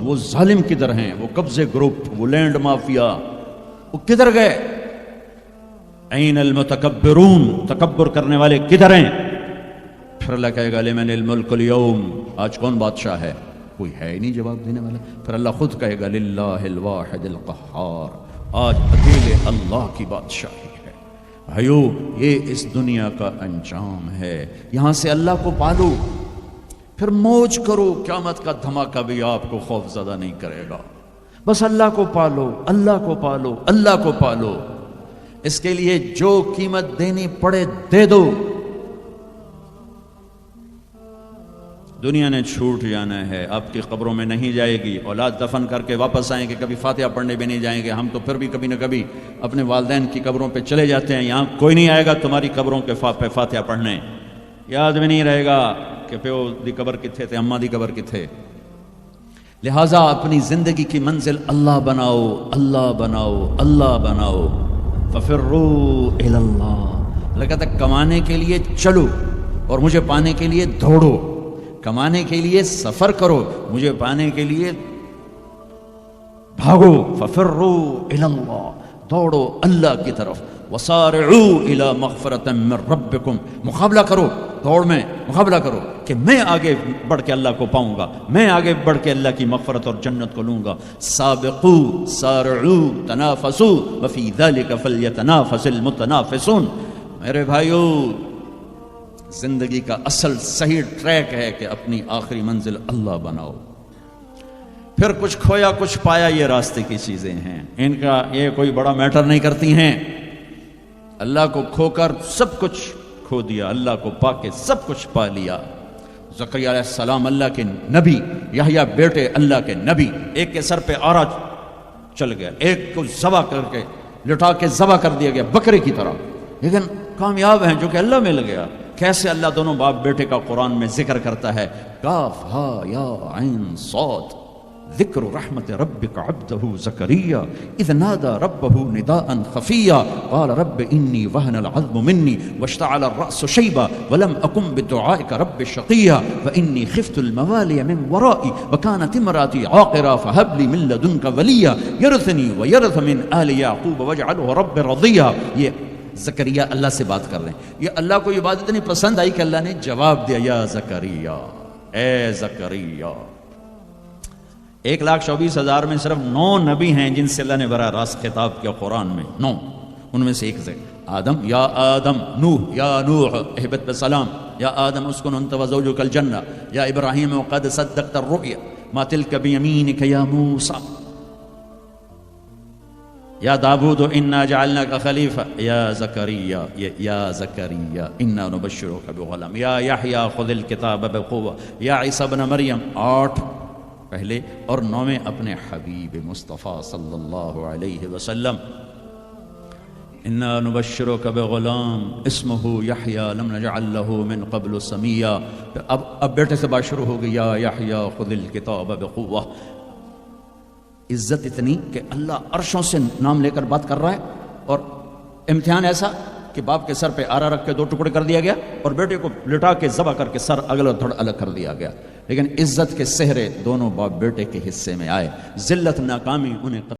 وہ ظالم کدھر ہیں، وہ قبضے گروپ، وہ لینڈ مافیا، وہ کدھر گئے؟ این المتکبرون، تکبر کرنے والے کدھر ہیں؟ پھر اللہ کہے گا لمن الملک اليوم، آج کون بادشاہ ہے؟ کوئی ہے ہی نہیں جواب دینے والا۔ پھر اللہ خود کہے گا للہ الواحد القہار، آج اکیلے اللہ کی بادشاہی ہے۔ بھائیو، یہ اس دنیا کا انجام ہے۔ یہاں سے اللہ کو پالو، پھر موج کرو، قیامت کا دھماکہ بھی آپ کو خوف زدہ نہیں کرے گا۔ بس اللہ کو پالو، اللہ کو پالو، اللہ کو پالو۔ اس کے لیے جو قیمت دینی پڑے دے دو۔ دنیا نے چھوٹ جانا ہے، آپ کی قبروں میں نہیں جائے گی۔ اولاد دفن کر کے واپس آئیں گے، کبھی فاتحہ پڑھنے بھی نہیں جائیں گے۔ ہم تو پھر بھی کبھی نہ کبھی اپنے والدین کی قبروں پہ چلے جاتے ہیں، یہاں کوئی نہیں آئے گا تمہاری قبروں کے پہ فاتحہ پڑھنے، یاد بھی نہیں رہے گا کہ پیو دی قبر کتھے تھے، اماں دی قبر کتھے۔ لہٰذا اپنی زندگی کی منزل اللہ بناؤ، اللہ بناؤ، اللہ بناؤ۔ ففروا الی اللہ، اللہ کہتا ہے کمانے کے لیے چلو اور مجھے پانے کے لیے دوڑو، کمانے کے لیے سفر کرو، مجھے پانے کے لیے بھاگو۔ ففروا الی اللہ، دوڑو اللہ کی طرف۔ وسارعوا الی مغفرۃ من ربکم، مقابلہ کرو، دوڑ میں مقابلہ کرو کہ میں آگے بڑھ کے اللہ کو پاؤں گا، میں آگے بڑھ کے اللہ کی مغفرت اور جنت کو لوں گا۔ سابقوا سارعوا تنافسوا وفی ذلک فلیتنافس المتنافسون۔ میرے بھائیو، زندگی کا اصل صحیح ٹریک ہے کہ اپنی آخری منزل اللہ بناؤ۔ پھر کچھ کھویا کچھ پایا، یہ راستے کی چیزیں ہیں، ان کا یہ کوئی بڑا میٹر نہیں کرتی ہیں۔ اللہ کو کھو کر سب کچھ کھو دیا، اللہ کو پا کے سب کچھ پا لیا۔ زکریا علیہ السلام اللہ کے نبی، یحییٰ بیٹے اللہ کے نبی، ایک کے سر پہ آرا چل گیا، ایک کو ذبح کر کے لٹا کے ذبح کر دیا گیا بکرے کی طرح، لیکن کامیاب ہیں جو کہ اللہ میں لگیا۔ کیسے اللہ دونوں باپ بیٹے کا قرآن میں ذکر کرتا ہے، کاف ہا یا عین صاد، ذکر رحمت ربک عبدہ زکریا اذ نادى ربہ نداء خفیا قال رب انی وہن العظم منی واشتعل الرأس شیبا ولم اکن بدعائک رب شقیا وانی خفت الموالی من ورائی وکانت امراتی عاقرا فہب لی من لدنک ولیا یرثنی ویرث من آل یعقوب واجعلہ رب رضیا۔ یہ زکریا اللہ سے بات کر رہے ہیں۔ یہ اللہ کو یہ بات اتنی پسند آئی کہ اللہ نے جواب دیا، یا زکریا، اے زکریا۔ 1,24,000 میں صرف 9 نبی ہیں جن سے اللہ نے براہ راست خطاب کیا قرآن میں، 9۔ ان میں سے ایک آدم، یا آدم، نوح، یا نوح اہبط بسلام، یا آدم اسکن انت وزوجک الجنہ، یا ابراہیم قد صدقت الرؤیا ما تلک بیمینک یا موسیٰ، یا داود انا جعلناک خلیفہ، یا زکریا، یا زکریا انا نبشرک بغلام، یا یحییٰ خذ الکتاب بقوہ، یا عیسیٰ ابن مریم۔ 8 پہلے اور 9 اپنے حبیب مصطفیٰ صلی اللہ علیہ وسلم۔ انا نبشرک بغلام اسمہ یحییٰ لم نجعل لہ من قبل سمیا۔ اب بیٹے سے بات شروع ہو گئی، یا یحییٰ خذ الکتاب بقوہ۔ عزت اتنی کہ اللہ عرشوں سے نام لے کر بات کر رہا ہے، اور امتحان ایسا کہ باپ کے سر پہ آرا رکھ کے 2 ٹکڑے کر دیا گیا اور بیٹے کو لٹا کے ذبح کر کے سر اگلا دھڑ الگ کر دیا گیا، لیکن عزت کے سہرے دونوں باپ بیٹے کے حصے میں آئے۔ ذلت ناکامی انہیں